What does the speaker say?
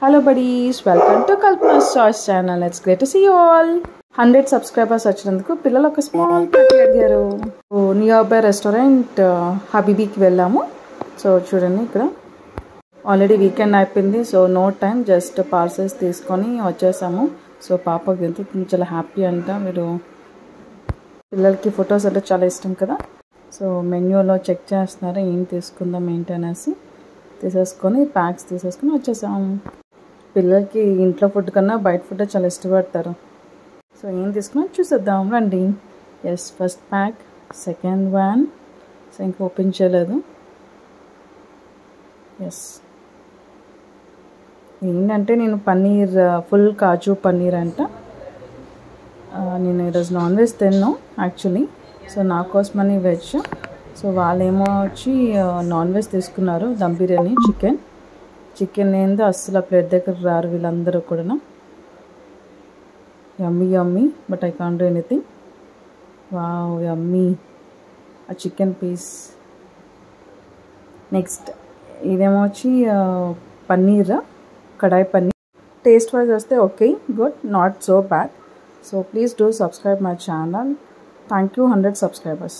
Hello buddies, welcome to Kalpana's Choice channel. It's great to see you all. 100 subscribers వచ్చినందుకు పిల్లలు ఒక small party అడిగారు. Near by restaurant హబీబీకి వెళ్ళాము. So చూడండి ఇక్కడ ఆల్రెడీ వీకెండ్ అయిపోయింది. So no time, just parcels తీసుకొని వచ్చేసాము. సో పాపకి ఎంత చాలా హ్యాపీ అంట. మీరు పిల్లలకి ఫొటోస్ అంటే చాలా ఇష్టం కదా. సో మెన్యూలో చెక్ చేస్తున్నారు ఏం తీసుకుందాం ఏంటి అనేసి. తీసేసుకొని ప్యాక్స్ తీసేసుకొని వచ్చేసాము. పిల్లలకి ఇంట్లో ఫుడ్ కన్నా బయట ఫుడ్ చాలా ఇష్టపడతారు. సో ఏం తీసుకున్నా చూసేద్దాం రండి. Yes, first pack, second one. So ఇంకా ఓపెన్ చేయలేదు. ఎస్, ఏంటంటే నేను పన్నీర్, ఫుల్ కాజు పన్నీర్ అంట. నేను ఈరోజు నాన్ వెజ్ తిన్నాను యాక్చువల్లీ. సో నా కోసమని వెజ్. సో వాళ్ళేమో వచ్చి నాన్ వెజ్ తీసుకున్నారు. దమ్ బిర్యానీ, చికెన్ ఏందో అస్సలు ప్లేట్ దగ్గర రారు వీళ్ళందరూ కూడా. యమ్మీ but I can't do anything. Wow, యమ్మీ ఆ చికెన్ పీస్. నెక్స్ట్ ఇదేమో వచ్చి పన్నీర్, కడాయి పన్నీర్. టేస్ట్ వైజ్ వస్తే okay, good, not so bad. So please do subscribe my channel. Thank you 100 subscribers.